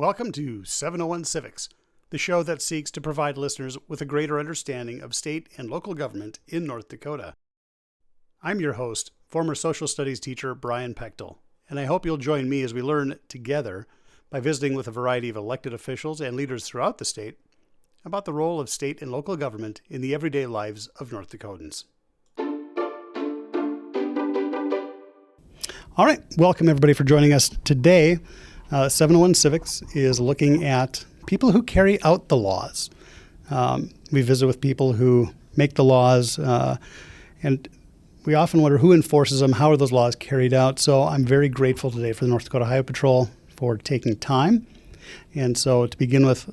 Welcome to 701 Civics, the show that seeks to provide listeners with a greater understanding of state and local government in North Dakota. I'm your host, former social studies teacher Brian Pechtel, and I hope you'll join me as we learn together by visiting with a variety of elected officials and leaders throughout the state about the role of state and local government in the everyday lives of North Dakotans. All right, welcome everybody for joining us today. 701 Civics is looking at people who carry out the laws. We visit with people who make the laws, and we often wonder who enforces them, how are those laws carried out. So I'm very grateful today for the North Dakota Highway Patrol for taking time. And so to begin with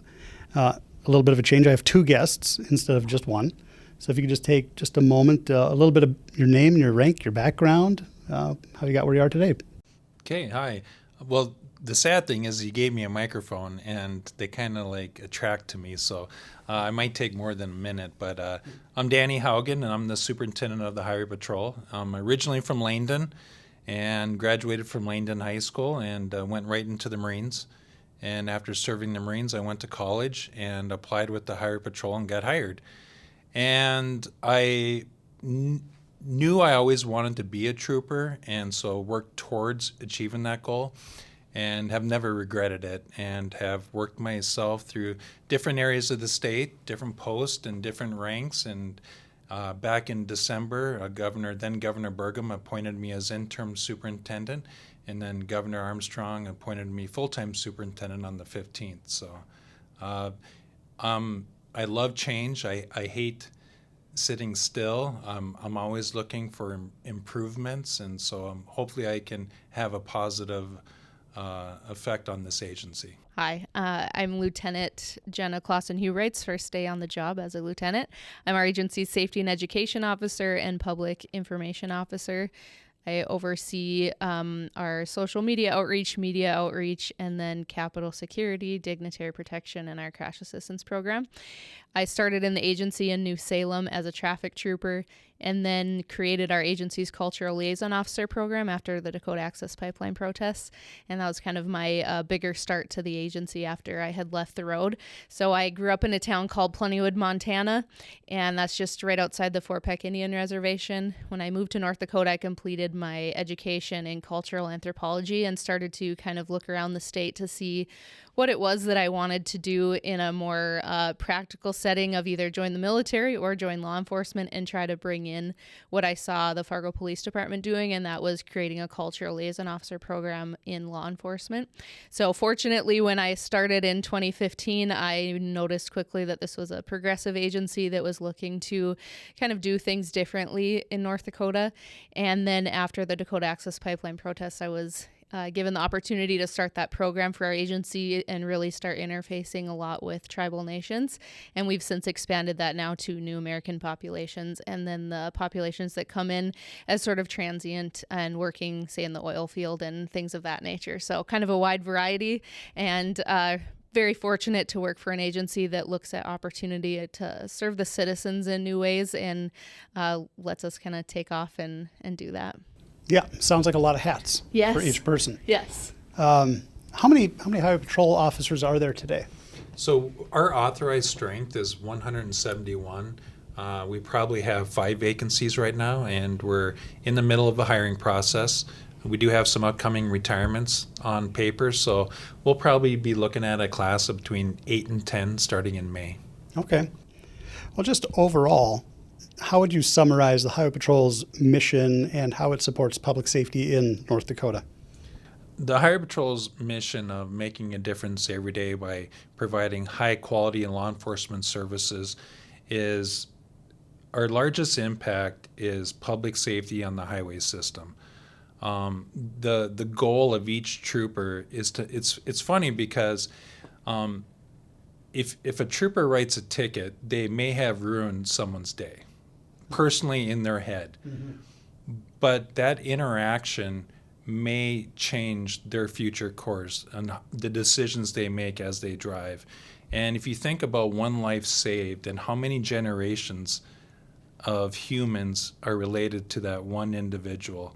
a little bit of a change, I have two guests instead of just one. So if you could just take just a moment, a little bit of your name, your rank, your background, how you got where you are today. Okay, hi. Well, the sad thing is you gave me a microphone and they kind of like attract to me, so I might take more than a minute. But I'm Danny Haugen, and I'm the superintendent of the Highway Patrol. I'm originally from Langdon and graduated from Langdon High School and went right into the Marines. And after serving the Marines, I went to college and applied with the Highway Patrol and got hired. And I knew I always wanted to be a trooper, and so worked towards achieving that goal. And have never regretted it, and have worked myself through different areas of the state, different posts and different ranks. And back in December, then Governor Burgum appointed me as interim superintendent, and then Governor Armstrong appointed me full-time superintendent on the 15th. So I love change. I hate sitting still. I'm always looking for improvements, and so hopefully I can have a positive effect on this agency. Hi, I'm Lieutenant Jenna Clawson Huibregtse, first day on the job as a lieutenant. I'm our agency's safety and education officer and public information officer. I oversee our social media outreach, and then capital security, dignitary protection, and our crash assistance program. I started in the agency in New Salem as a traffic trooper, and then created our agency's cultural liaison officer program after the Dakota Access Pipeline protests. And that was kind of my bigger start to the agency after I had left the road. So I grew up in a town called Plentywood, Montana, and that's just right outside the Fort Peck Indian Reservation. When I moved to North Dakota, I completed my education in cultural anthropology and started to kind of look around the state to see what it was that I wanted to do in a more practical setting of either join the military or join law enforcement and try to bring in what I saw the Fargo Police Department doing, and that was creating a cultural liaison officer program in law enforcement. So fortunately, when I started in 2015, I noticed quickly that this was a progressive agency that was looking to kind of do things differently in North Dakota. And then after the Dakota Access Pipeline protests, I was given the opportunity to start that program for our agency and really start interfacing a lot with tribal nations. And we've since expanded that now to new American populations, and then the populations that come in as sort of transient and working, say, in the oil field and things of that nature. So kind of a wide variety, and very fortunate to work for an agency that looks at opportunity to serve the citizens in new ways and lets us kind of take off and do that. Yeah, sounds like a lot of hats for each person. Yes. How many Highway Patrol officers are there today? So our authorized strength is 171. We probably have 5 vacancies right now, and we're in the middle of the hiring process. We do have some upcoming retirements on paper, so we'll probably be looking at a class of between 8 and 10 starting in May. Okay. Well, just overall, how would you summarize the Highway Patrol's mission and how it supports public safety in North Dakota? The Highway Patrol's mission of making a difference every day by providing high quality and law enforcement services is our largest impact is public safety on the highway system. The goal of each trooper is to, it's funny because if a trooper writes a ticket, they may have ruined someone's day, personally in their head. Mm-hmm. But that interaction may change their future course and the decisions they make as they drive. And if you think about one life saved and how many generations of humans are related to that one individual,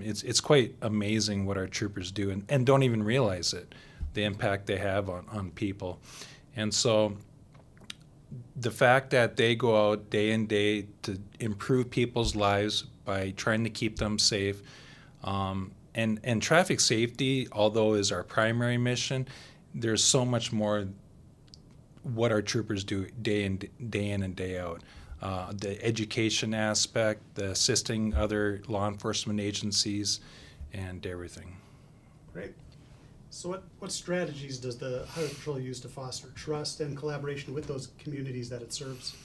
it's quite amazing what our troopers do and don't even realize it. the impact they have on people. And so the fact that they go out day and day to improve people's lives by trying to keep them safe, and traffic safety, although is our primary mission, there's so much more what our troopers do day in and day out. The education aspect, the assisting other law enforcement agencies, and everything. Great. So what strategies does the Highway Patrol use to foster trust and collaboration with those communities that it serves?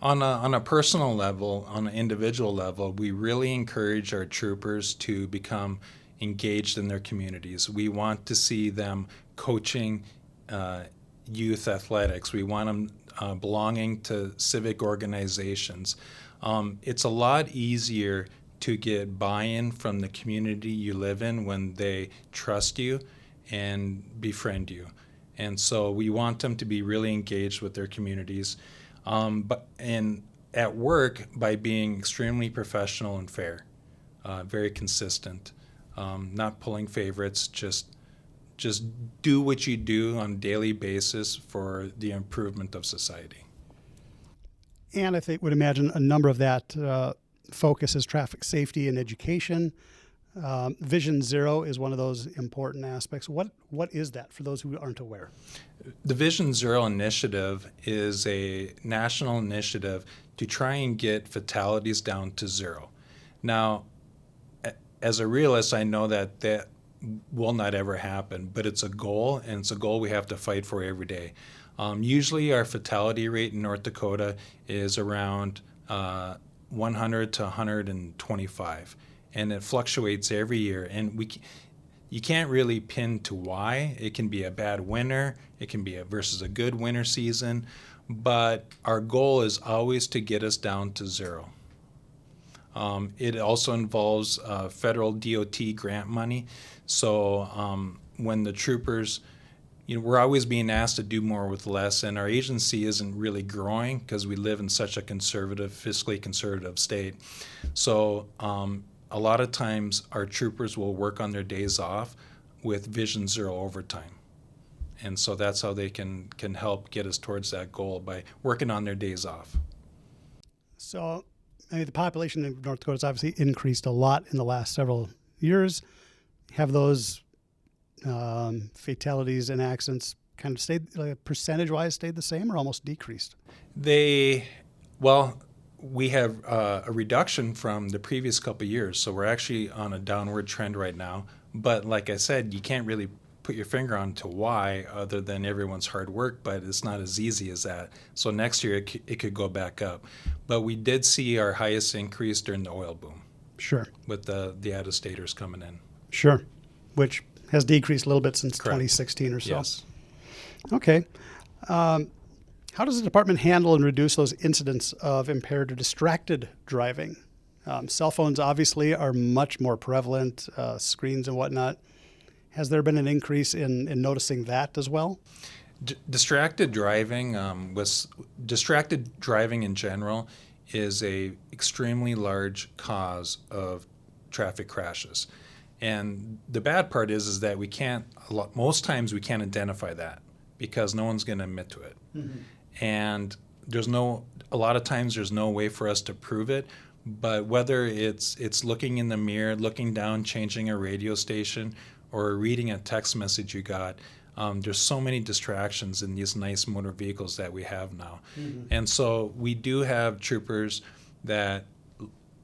On a personal level, on an individual level, we really encourage our troopers to become engaged in their communities. We want to see them coaching youth athletics. We want them belonging to civic organizations. It's a lot easier to get buy-in from the community you live in when they trust you and befriend you. And so we want them to be really engaged with their communities. And at work, by being extremely professional and fair, very consistent, not pulling favorites, just do what you do on a daily basis for the improvement of society. And I would imagine a number of that focus is traffic safety and education. Vision Zero is one of those important aspects. What is that for those who aren't aware? The Vision Zero initiative is a national initiative to try and get fatalities down to zero. Now, as a realist, I know that will not ever happen, but it's a goal, and it's a goal we have to fight for every day. Usually our fatality rate in North Dakota is around 100 to 125. And it fluctuates every year, and you can't really pin to why. It can be a bad winter, it can be versus a good winter season, but our goal is always to get us down to zero. It also involves federal DOT grant money, so when the troopers, we're always being asked to do more with less, and our agency isn't really growing because we live in such a fiscally conservative state. So a lot of times our troopers will work on their days off with Vision Zero overtime. And so that's how they can help get us towards that goal, by working on their days off. So the population in North Dakota has obviously increased a lot in the last several years. Have those fatalities and accidents kind of stayed, percentage-wise, stayed the same or almost decreased? We have a reduction from the previous couple of years, so we're actually on a downward trend right now. But like I said, you can't really put your finger on to why, other than everyone's hard work, but it's not as easy as that. So next year it could go back up. But we did see our highest increase during the oil boom. Sure. With the legislators coming in. Sure. Which has decreased a little bit since Correct. 2016 or so. Yes. Okay. How does the department handle and reduce those incidents of impaired or distracted driving? Cell phones obviously are much more prevalent, screens and whatnot. Has there been an increase in noticing that as well? Distracted driving in general is a extremely large cause of traffic crashes. And the bad part is that most times we can't identify that because no one's going to admit to it. Mm-hmm. And a lot of times there's no way for us to prove it, but whether it's looking in the mirror, looking down, changing a radio station, or reading a text message you got, there's so many distractions in these nice motor vehicles that we have now. Mm-hmm. And so we do have troopers that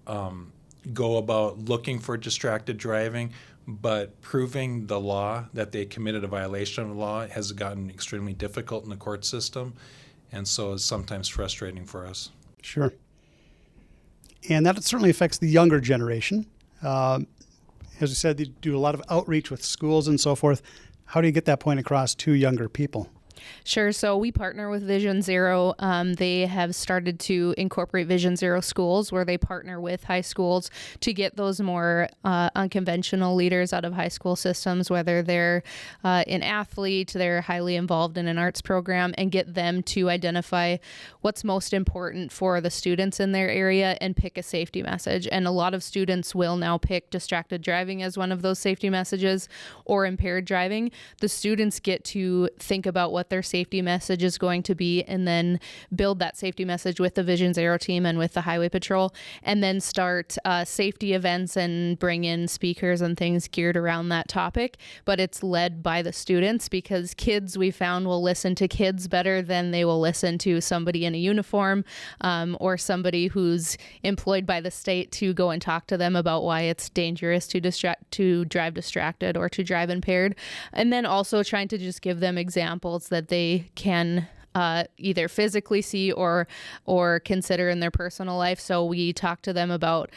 go about looking for distracted driving, but proving the law that they committed a violation of the law has gotten extremely difficult in the court system, and so it's sometimes frustrating for us. Sure. And that certainly affects the younger generation. As we said, you do a lot of outreach with schools and so forth. How do you get that point across to younger people? Sure. So we partner with Vision Zero. They have started to incorporate Vision Zero schools where they partner with high schools to get those more unconventional leaders out of high school systems, whether they're an athlete, they're highly involved in an arts program, and get them to identify what's most important for the students in their area and pick a safety message. And a lot of students will now pick distracted driving as one of those safety messages, or impaired driving. The students get to think about what their safety message is going to be and then build that safety message with the Vision Zero team and with the Highway Patrol, and then start safety events and bring in speakers and things geared around that topic. But it's led by the students, because kids, we found, will listen to kids better than they will listen to somebody in a uniform or somebody who's employed by the state to go and talk to them about why it's dangerous to drive distracted or to drive impaired. And then also trying to just give them examples that they can either physically see or consider in their personal life. So we talk to them about,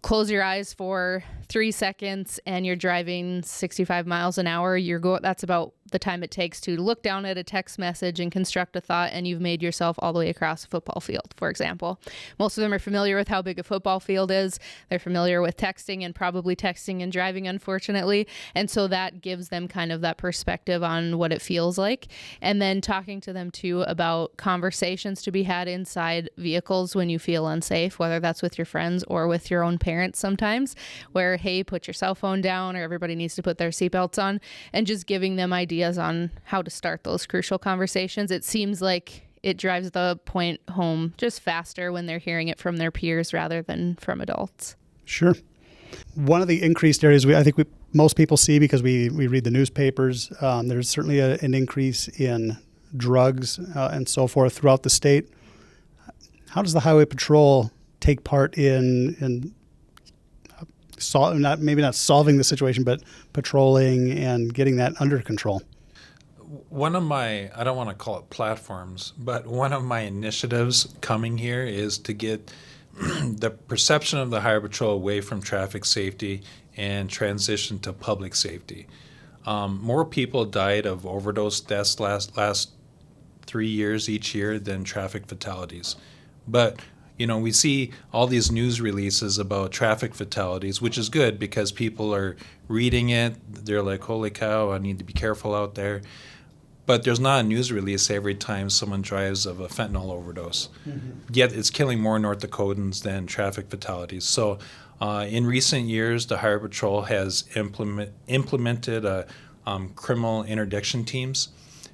close your eyes for 3 seconds and you're driving 65 miles an hour. That's about the time it takes to look down at a text message and construct a thought, and you've made yourself all the way across a football field, for example. Most of them are familiar with how big a football field is. They're familiar with texting and probably texting and driving, unfortunately. And so that gives them kind of that perspective on what it feels like. And then talking to them too about conversations to be had inside vehicles when you feel unsafe, whether that's with your friends or with your own parents sometimes, where, hey, put your cell phone down, or everybody needs to put their seatbelts on, and just giving them ideas on how to start those crucial conversations. It seems like it drives the point home just faster when they're hearing it from their peers rather than from adults. Sure. One of the increased areas most people see, because we read the newspapers, there's certainly an increase in drugs and so forth throughout the state. How does the Highway Patrol take part in maybe not solving the situation, but patrolling and getting that under control? One of my, I don't want to call it platforms, but one of my initiatives coming here is to get the perception of the Highway Patrol away from traffic safety and transition to public safety. More people died of overdose deaths last 3 years each year than traffic fatalities. But we see all these news releases about traffic fatalities, which is good because people are reading it. They're like, holy cow, I need to be careful out there. But there's not a news release every time someone drives of a fentanyl overdose. Mm-hmm. Yet it's killing more North Dakotans than traffic fatalities. So in recent years, the Highway Patrol has implemented criminal interdiction teams.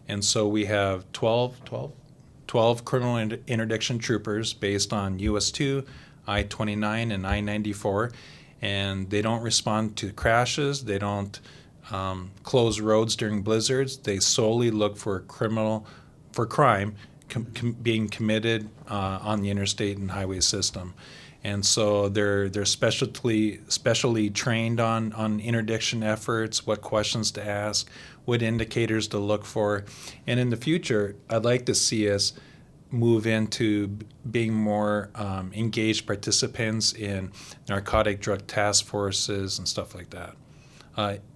And so we have 12 criminal interdiction troopers based on US 2, I-29, and I-94, and they don't respond to crashes. They don't close roads during blizzards. They solely look for crime being committed on the interstate and highway system. And so they're specially trained on interdiction efforts, what questions to ask, what indicators to look for. And in the future, I'd like to see us move into being more engaged participants in narcotic drug task forces and stuff like that.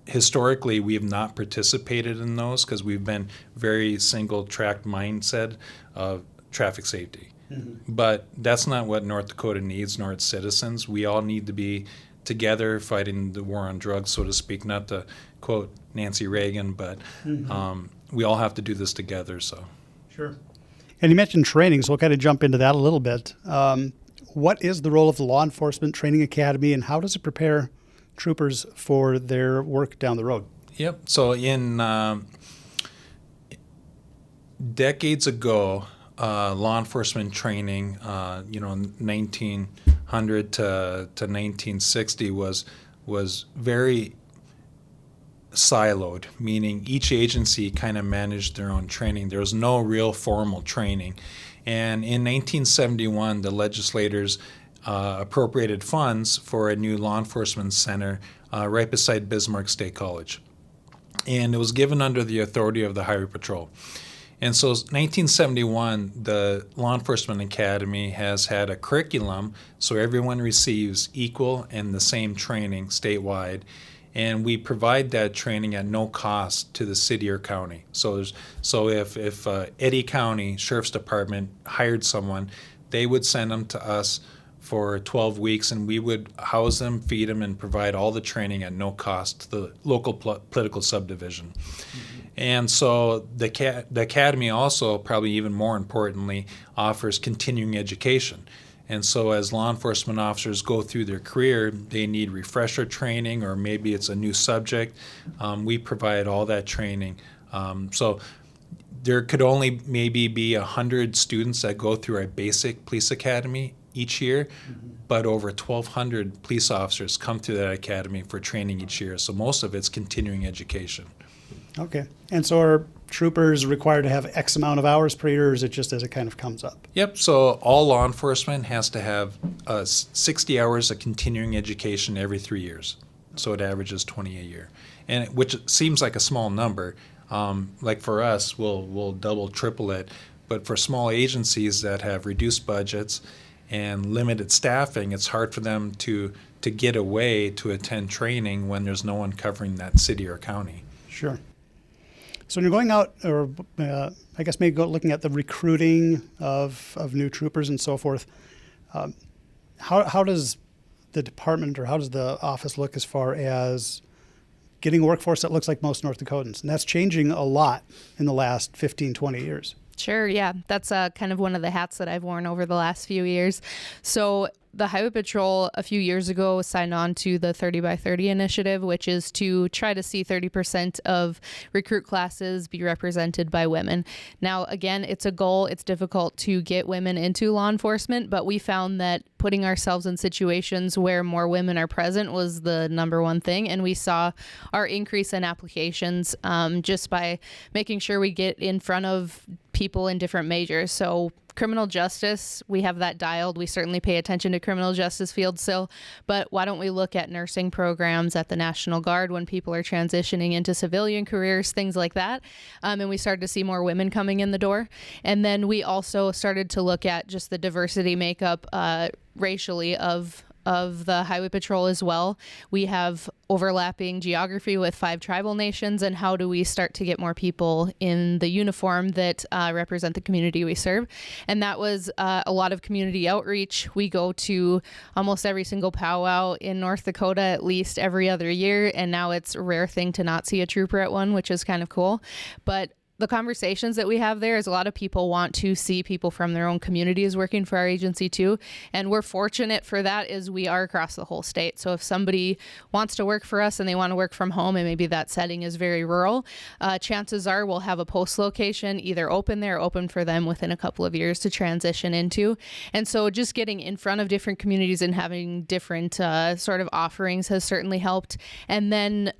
Historically, we have not participated in those because we've been very single-track mindset of traffic safety. Mm-hmm. But that's not what North Dakota needs, nor its citizens. We all need to be together fighting the war on drugs, so to speak, not to quote Nancy Reagan, but we all have to do this together. So, sure. And you mentioned training, so we'll kind of jump into that a little bit. What is the role of the Law Enforcement Training Academy, and how does it prepare troopers for their work down the road? Yep. So in decades ago, law enforcement training, 1900 to 1960 was very siloed, meaning each agency kind of managed their own training. There was no real formal training. And in 1971, the legislators appropriated funds for a new law enforcement center right beside Bismarck State College. And it was given under the authority of the Highway Patrol. And so 1971, the Law Enforcement Academy has had a curriculum so everyone receives equal and the same training statewide. and we provide that training at no cost to the city or county. So if Eddy County Sheriff's Department hired someone, they would send them to us for 12 weeks, and we would house them, feed them, and provide all the training at no cost to the local political subdivision. And so the academy also, probably even more importantly, offers continuing education. And so as law enforcement officers go through their career, they need refresher training, or maybe it's a new subject. We provide all that training. So there could only maybe be 100 students that go through our basic police academy each year, but over 1,200 police officers come through that academy for training each year. So most of it's continuing education. Okay. And so are troopers required to have X amount of hours per year, or is it just as it kind of comes up? Yep. So all law enforcement has to have 60 hours of continuing education every 3 years. So it averages 20 a year, and which seems like a small number. Like for us, we'll double, triple it. But for small agencies that have reduced budgets and limited staffing, it's hard for them to get away to attend training when there's no one covering that city or county. Sure. So when you're going out, or I guess maybe looking at the recruiting of new troopers and so forth, how does the department, or how does the office look as far as getting a workforce that looks like most North Dakotans? And that's changing a lot in the last 15, 20 years. Sure, yeah. That's kind of one of the hats that I've worn over the last few years. So the Highway Patrol a few years ago signed on to the 30 by 30 initiative, which is to try to see 30% of recruit classes be represented by women. Now, again, it's a goal. It's difficult to get women into law enforcement, but we found that putting ourselves in situations where more women are present was the number one thing. And we saw our increase in applications just by making sure we get in front of people in different majors. So criminal justice, we have that dialed. We certainly pay attention to criminal justice field still, but why don't we look at nursing programs at the National Guard when people are transitioning into civilian careers, things like that. And we started to see more women coming in the door. And then we also started to look at just the diversity makeup racially of the Highway Patrol as well. We have overlapping geography with 5 tribal nations, and how do we start to get more people in the uniform that represent the community we serve? And that was a lot of community outreach. We go to almost every single powwow in North Dakota at least every other year, and now it's a rare thing to not see a trooper at one, which is kind of cool. But the conversations that we have there is a lot of people want to see people from their own communities working for our agency too. And we're fortunate for that, is we are across the whole state. So if somebody wants to work for us and they want to work from home, and maybe that setting is very rural, chances are we'll have a post location either open there or open for them within a couple of years to transition into. And so just getting in front of different communities and having different sort of offerings has certainly helped. And then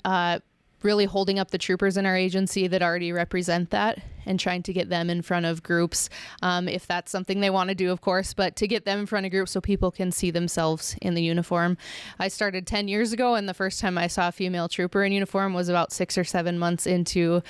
really holding up the troopers in our agency that already represent that, and trying to get them in front of groups, if that's something they want to do, of course, but to get them in front of groups so people can see themselves in the uniform. I started 10 years ago, and the first time I saw a female trooper in uniform was about 6 or 7 months into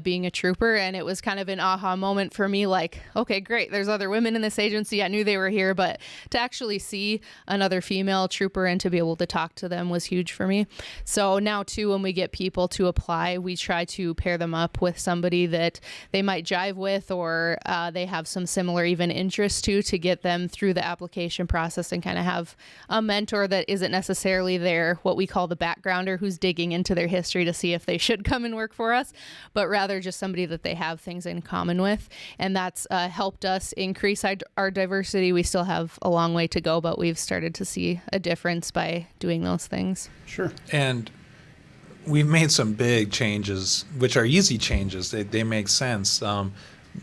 being a trooper, and it was kind of an aha moment for me, like, okay, great, there's other women in this agency. I knew they were here, but to actually see another female trooper and to be able to talk to them was huge for me. So now, too, when we get people to apply, we try to pair them up with somebody that they might jive with, or they have some similar even interest to get them through the application process, and kind of have a mentor that isn't necessarily their, what we call the backgrounder, who's digging into their history to see if they should come and work for us, but rather just somebody that they have things in common with. And that's helped us increase our diversity. We still have a long way to go, but we've started to see a difference by doing those things. Sure. And we've made some big changes, which are easy changes. They make sense.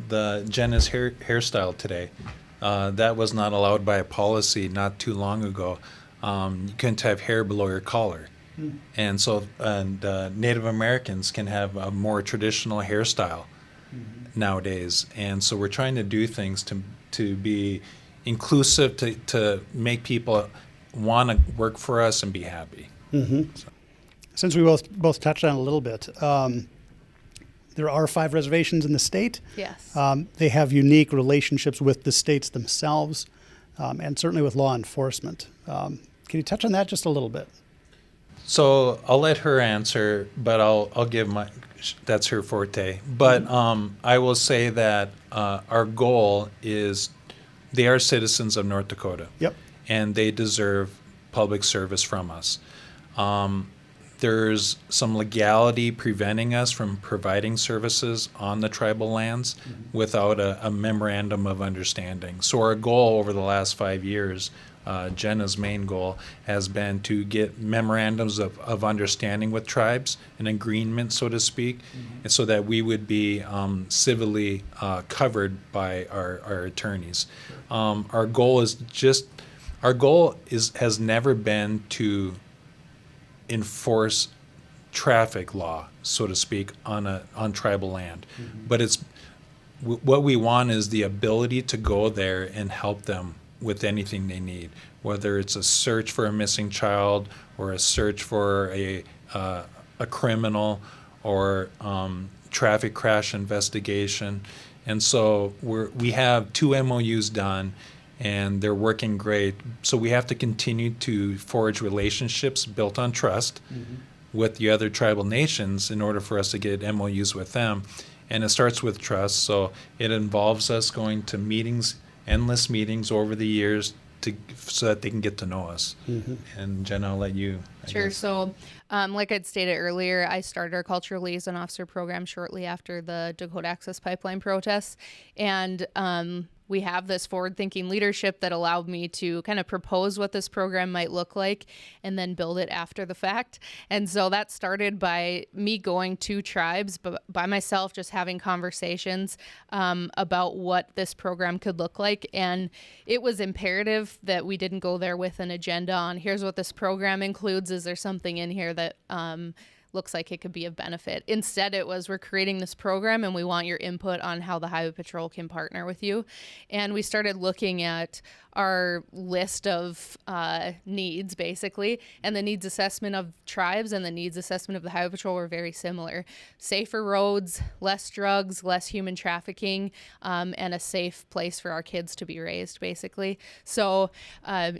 The Jenna's hairstyle today, that was not allowed by a policy not too long ago. You couldn't have hair below your collar. And so Native Americans can have a more traditional hairstyle nowadays. And so we're trying to do things to be inclusive, to make people want to work for us and be happy. So. Since we both touched on it a little bit, there are 5 reservations in the state. Yes. They have unique relationships with the states themselves, and certainly with law enforcement. Can you touch on that just a little bit? So I'll let her answer, but I'll give my, that's her forte. But I will say that our goal is they are citizens of North Dakota. Yep. And they deserve public service from us. There's some legality preventing us from providing services on the tribal lands without a memorandum of understanding. So our goal over the last 5 years, Jenna's main goal, has been to get memorandums of understanding with tribes, an agreement, so to speak, and so that we would be civilly covered by our attorneys. Our goal has never been to enforce traffic law, so to speak, on tribal land. But what we want is the ability to go there and help them with anything they need, whether it's a search for a missing child or a search for a criminal or traffic crash investigation. And so we have 2 MOUs done, and they're working great. So we have to continue to forge relationships built on trust with the other tribal nations in order for us to get MOUs with them. And it starts with trust. So it involves us going to meetings, endless meetings over the years so that they can get to know us. And Jenna, I'll let you. Sure. So, like I'd stated earlier, I started our cultural liaison officer program shortly after the Dakota Access Pipeline protests. And we have this forward-thinking leadership that allowed me to kind of propose what this program might look like and then build it after the fact. And so that started by me going to tribes, but by myself, just having conversations about what this program could look like. And it was imperative that we didn't go there with an agenda on here's what this program includes. Is there something in here that looks like it could be of benefit? Instead, it was, we're creating this program and we want your input on how the Highway Patrol can partner with you. And we started looking at our list of needs, basically, and the needs assessment of tribes and the needs assessment of the Highway Patrol were very similar. Safer roads, less drugs, less human trafficking, and a safe place for our kids to be raised, basically. So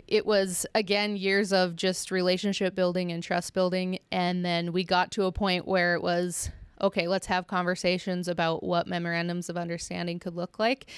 it was, again, years of just relationship building and trust building, and then we got to a point where it was, okay, let's have conversations about what memorandums of understanding could look like,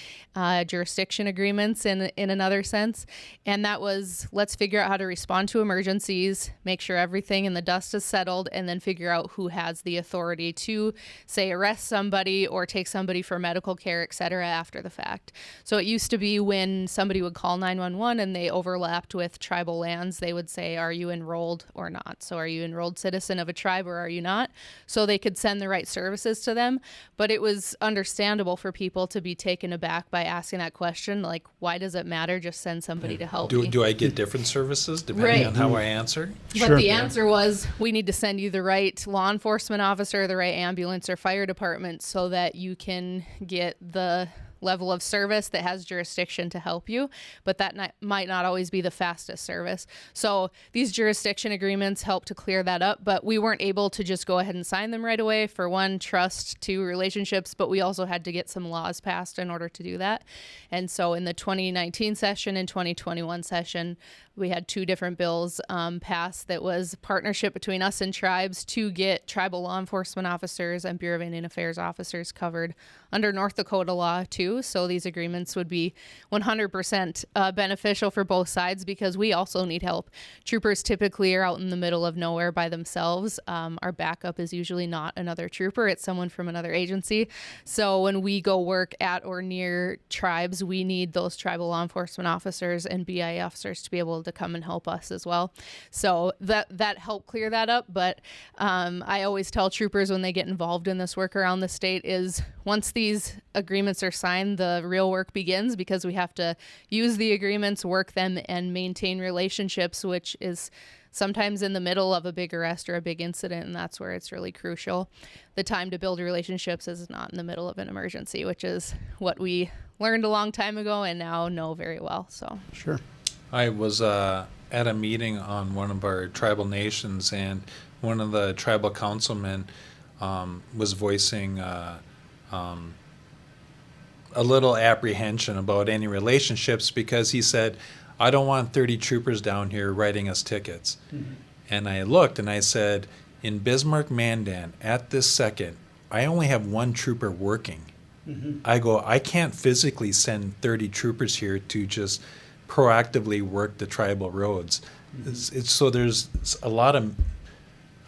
jurisdiction agreements in another sense. And that was, let's figure out how to respond to emergencies, make sure everything in the dust is settled, and then figure out who has the authority to, say, arrest somebody or take somebody for medical care, et cetera, after the fact. So it used to be when somebody would call 911 and they overlapped with tribal lands, they would say, are you enrolled or not? So are you enrolled citizen of a tribe or are you not? So they could send the right services to them. But it was understandable for people to be taken aback by asking that question, like, why does it matter? Just send somebody to help me. Do I get different services depending on how I answer? But the answer was, we need to send you the right law enforcement officer, the right ambulance or fire department so that you can get the level of service that has jurisdiction to help you, but that might not always be the fastest service. So these jurisdiction agreements help to clear that up, but we weren't able to just go ahead and sign them right away. For one, trust, 2, relationships, but we also had to get some laws passed in order to do that. And so in the 2019 session and 2021 session, we had 2 different bills passed that was partnership between us and tribes to get tribal law enforcement officers and Bureau of Indian Affairs officers covered under North Dakota law too. So these agreements would be 100% beneficial for both sides because we also need help. Troopers typically are out in the middle of nowhere by themselves. Our backup is usually not another trooper, it's someone from another agency. So when we go work at or near tribes, we need those tribal law enforcement officers and BIA officers to be able to come and help us as well. So that helped clear that up. But I always tell troopers when they get involved in this work around the state is once these agreements are signed, the real work begins because we have to use the agreements, work them, and maintain relationships, which is sometimes in the middle of a big arrest or a big incident, and that's where it's really crucial. The time to build relationships is not in the middle of an emergency, which is what we learned a long time ago and now know very well. So Sure. I was at a meeting on one of our tribal nations, and one of the tribal councilmen was voicing a little apprehension about any relationships because he said, I don't want 30 troopers down here writing us tickets. And I looked and I said, in Bismarck, Mandan, at this second, I only have one trooper working. I go, I can't physically send 30 troopers here to just proactively work the tribal roads. So there's a lot of,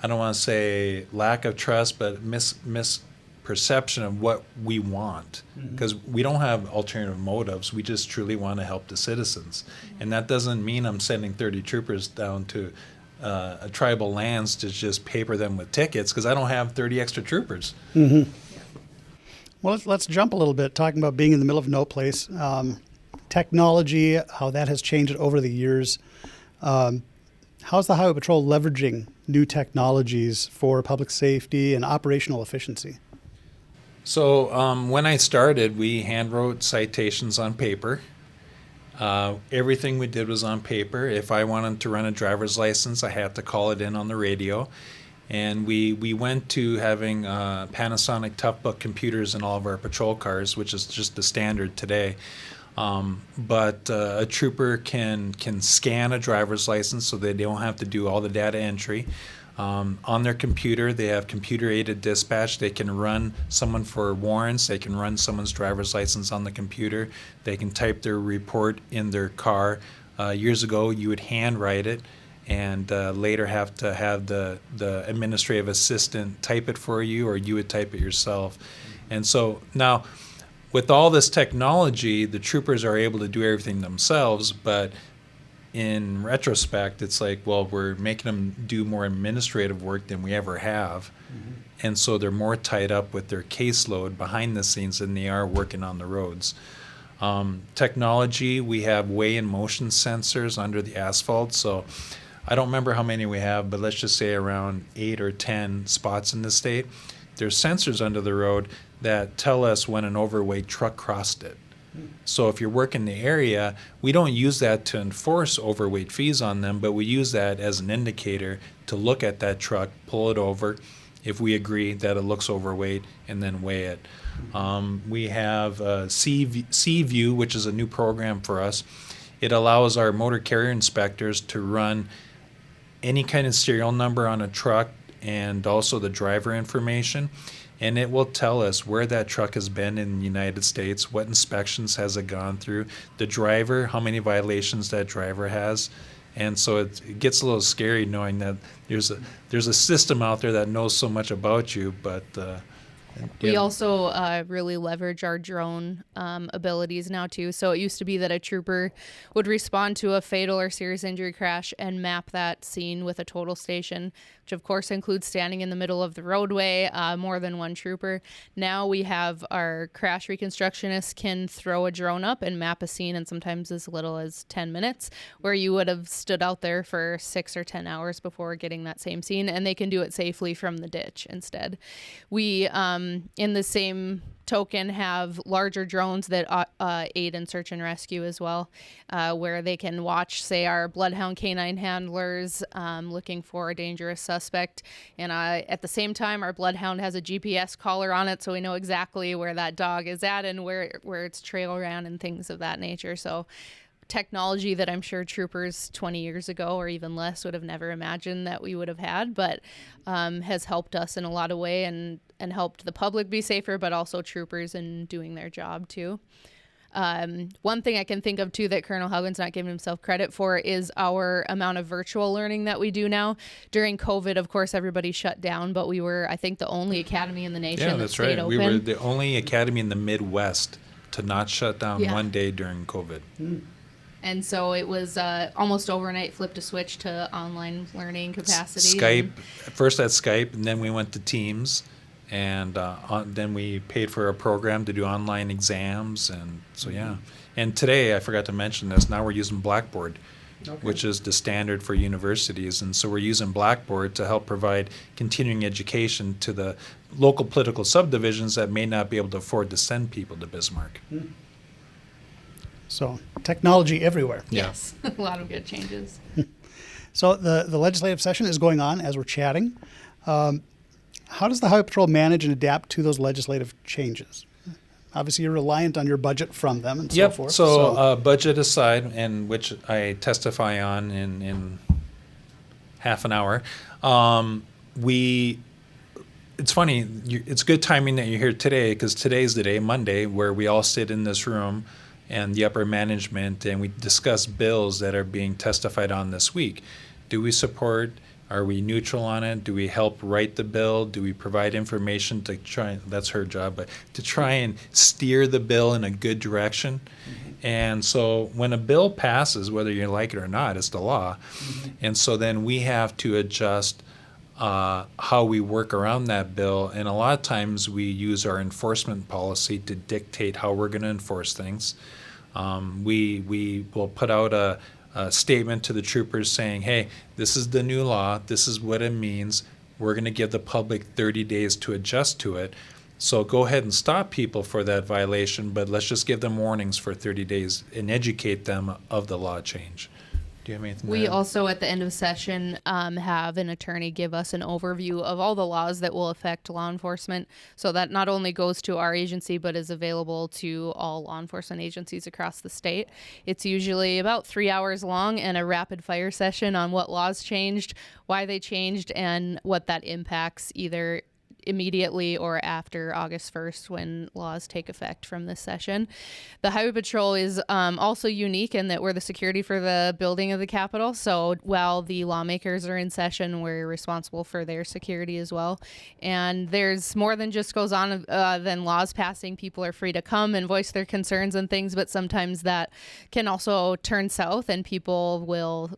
I don't want to say lack of trust, but misperception of what we want. Because we don't have alternative motives. We just truly want to help the citizens. And that doesn't mean I'm sending 30 troopers down to tribal lands to just paper them with tickets, because I don't have 30 extra troopers. Well, let's jump a little bit, talking about being in the middle of no place. Technology, how that has changed over the years. How's the Highway Patrol leveraging new technologies for public safety and operational efficiency? So when I started, we hand wrote citations on paper. Everything we did was on paper. If I wanted to run a driver's license, I had to call it in on the radio. And we went to having Panasonic Toughbook computers in all of our patrol cars, which is just the standard today. But a trooper can scan a driver's license so they don't have to do all the data entry. On their computer, they have computer-aided dispatch. They can run someone for warrants. They can run someone's driver's license on the computer. They can type their report in their car. Years ago, you would handwrite it, and later have to have the administrative assistant type it for you, or you would type it yourself. And so now, with all this technology, the troopers are able to do everything themselves, but in retrospect, it's like, well, we're making them do more administrative work than we ever have. And so they're more tied up with their caseload behind the scenes than they are working on the roads. Technology, we have weigh and motion sensors under the asphalt. So I don't remember how many we have, but let's just say around 8 or 10 spots in the state. There's sensors under the road that tell us when an overweight truck crossed it. So if you're working the area, we don't use that to enforce overweight fees on them, but we use that as an indicator to look at that truck, pull it over, if we agree that it looks overweight, and then weigh it. We have C-View, which is a new program for us. It allows our motor carrier inspectors to run any kind of serial number on a truck and also the driver information. And it will tell us where that truck has been in the United States, what inspections has it gone through, the driver, how many violations that driver has. And so it gets a little scary knowing that there's a system out there that knows so much about you, but we also really leverage our drone abilities now too. So it used to be that a trooper would respond to a fatal or serious injury crash and map that scene with a total station, which of course includes standing in the middle of the roadway, more than one trooper. Now we have our crash reconstructionists can throw a drone up and map a scene in sometimes as little as 10 minutes, where you would have stood out there for 6 or 10 hours before getting that same scene, and they can do it safely from the ditch instead. We in the same token have larger drones that aid in search and rescue as well, where they can watch, say, our bloodhound canine handlers looking for a dangerous suspect, and at the same time our bloodhound has a GPS collar on it, so we know exactly where that dog is at and where its trail ran and things of that nature. So technology that I'm sure troopers 20 years ago or even less would have never imagined that we would have had, but has helped us in a lot of way and helped the public be safer, but also troopers in doing their job too. One thing I can think of too that Colonel Haugen's not giving himself credit for is our amount of virtual learning that we do now. During COVID, of course, everybody shut down, but we were, I think, the only academy in the nation that stayed open. We were the only academy in the Midwest to not shut down one day during COVID. And so it was almost overnight flipped a switch to online learning capacity. Skype, first at Skype, and then we went to Teams, and then we paid for a program to do online exams, and so And today, I forgot to mention this, now we're using Blackboard, which is the standard for universities, and so we're using Blackboard to help provide continuing education to the local political subdivisions that may not be able to afford to send people to Bismarck. So technology everywhere. Yes, a lot of good changes. So the legislative session is going on as we're chatting. How does the Highway Patrol manage and adapt to those legislative changes? Obviously, you're reliant on your budget from them and so forth. So budget aside, and which I testify on in half an hour. It's funny. It's good timing that you're here today, because today's the day, Monday, where we all sit in this room and the upper management, and we discuss bills that are being testified on this week. Do we support? Are we neutral on it? Do we help write the bill? Do we provide information to try? That's her job, but to try and steer the bill in a good direction. And so when a bill passes, whether you like it or not, it's the law. And so then we have to adjust how we work around that bill. And a lot of times we use our enforcement policy to dictate how we're going to enforce things. We will put out a statement to the troopers saying, hey, this is the new law. This is what it means. We're going to give the public 30 days to adjust to it. So go ahead and stop people for that violation, but let's just give them warnings for 30 days and educate them of the law change. Do you have anything to We add? also, at the end of session, have an attorney give us an overview of all the laws that will affect law enforcement. So that not only goes to our agency, but is available to all law enforcement agencies across the state. It's usually about 3 hours long and a rapid fire session on what laws changed, why they changed, and what that impacts either immediately or after August 1st when laws take effect from this session. The Highway Patrol is also unique in that we're the security for the building of the Capitol. So while the lawmakers are in session, we're responsible for their security as well. And there's more than just goes on than laws passing. People are free to come and voice their concerns and things, but sometimes that can also turn south and people will,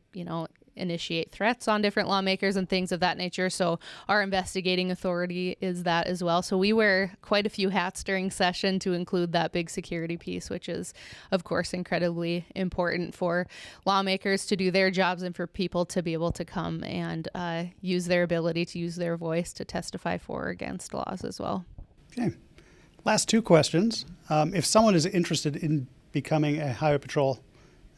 initiate threats on different lawmakers and things of that nature. So our investigating authority is that as well. So we wear quite a few hats during session to include that big security piece, which is, of course, incredibly important for lawmakers to do their jobs and for people to be able to come and use their ability to use their voice to testify for or against laws as well. Okay. Last two questions. If someone is interested in becoming a Highway Patrol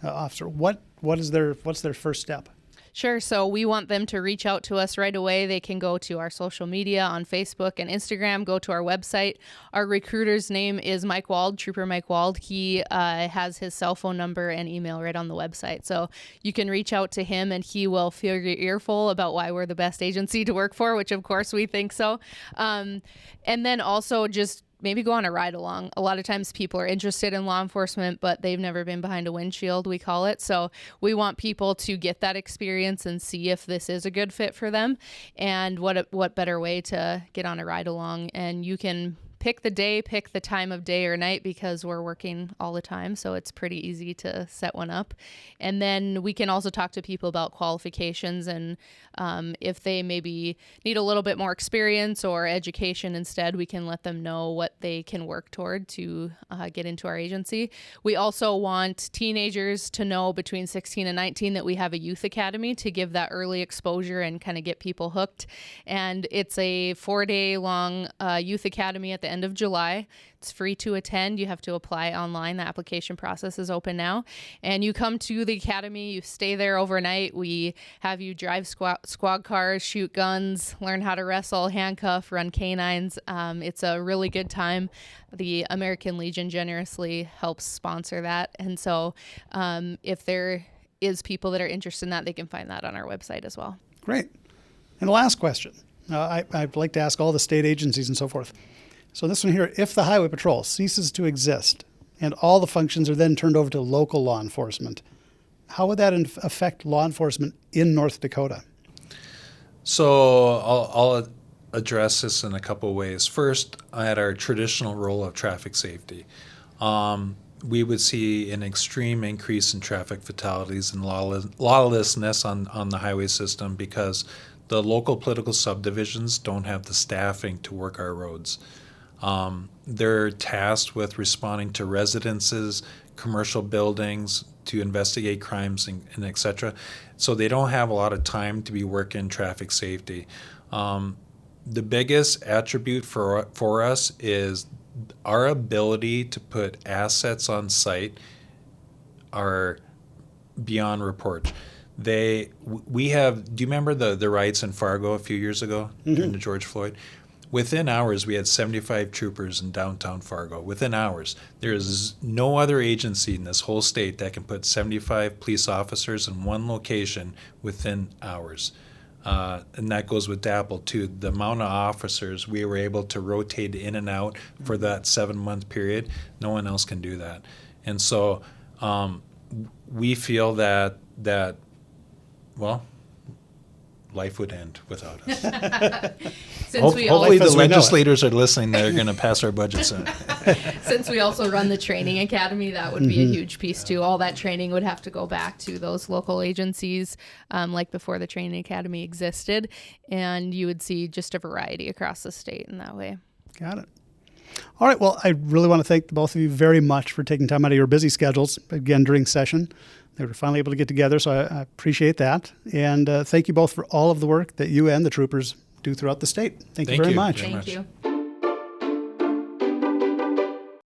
officer, what's their first step? Sure. So we want them to reach out to us right away. They can go to our social media on Facebook and Instagram, go to our website. Our recruiter's name is Mike Wald, Trooper Mike Wald. He has his cell phone number and email right on the website. So you can reach out to him and he will fill your earful about why we're the best agency to work for, which of course we think so. And then also just maybe go on a ride along. A lot of times people are interested in law enforcement, but they've never been behind a windshield, we call it. So we want people to get that experience and see if this is a good fit for them. And what better way to get on a ride along. And you can pick the day, pick the time of day or night because we're working all the time. So it's pretty easy to set one up. And then we can also talk to people about qualifications and if they maybe need a little bit more experience or education instead, we can let them know what they can work toward to get into our agency. We also want teenagers to know between 16 and 19 that we have a youth academy to give that early exposure and kind of get people hooked. And it's a 4-day long youth academy at the end of July. It's free to attend. You have to apply online. The application process is open now. And you come to the academy, you stay there overnight. We have you drive squad cars, shoot guns, learn how to wrestle, handcuff, run canines. It's a really good time. The American Legion generously helps sponsor that. And so if there is people that are interested in that, they can find that on our website as well. Great. And the last question. I'd like to ask all the state agencies and so forth. So this one here, if the Highway Patrol ceases to exist and all the functions are then turned over to local law enforcement, how would that affect law enforcement in North Dakota? So I'll address this in a couple of ways. First, at our traditional role of traffic safety, we would see an extreme increase in traffic fatalities and lawlessness on the highway system because the local political subdivisions don't have the staffing to work our roads. They're tasked with responding to residences, commercial buildings, to investigate crimes and et cetera. So they don't have a lot of time to be working traffic safety. The biggest attribute for us is our ability to put assets on site are beyond reproach. We have, do you remember the riots in Fargo a few years ago during the George Floyd? Within hours, we had 75 troopers in downtown Fargo. Within hours. There is no other agency in this whole state that can put 75 police officers in one location within hours. and that goes with DAPL too. The amount of officers we were able to rotate in and out for that 7-month period, no one else can do that. And so we feel that well, life would end without us. Since Hopefully the legislators are listening. They're going to pass our budget soon. Since we also run the training academy, that would be a huge piece too. All that training would have to go back to those local agencies, like before the training academy existed, and you would see just a variety across the state in that way. Got it. All right. Well, I really want to thank the both of you very much for taking time out of your busy schedules, again, during session. They were finally able to get together, so I appreciate that. And thank you both for all of the work that you and the troopers do throughout the state. Thank you very much. Thank you.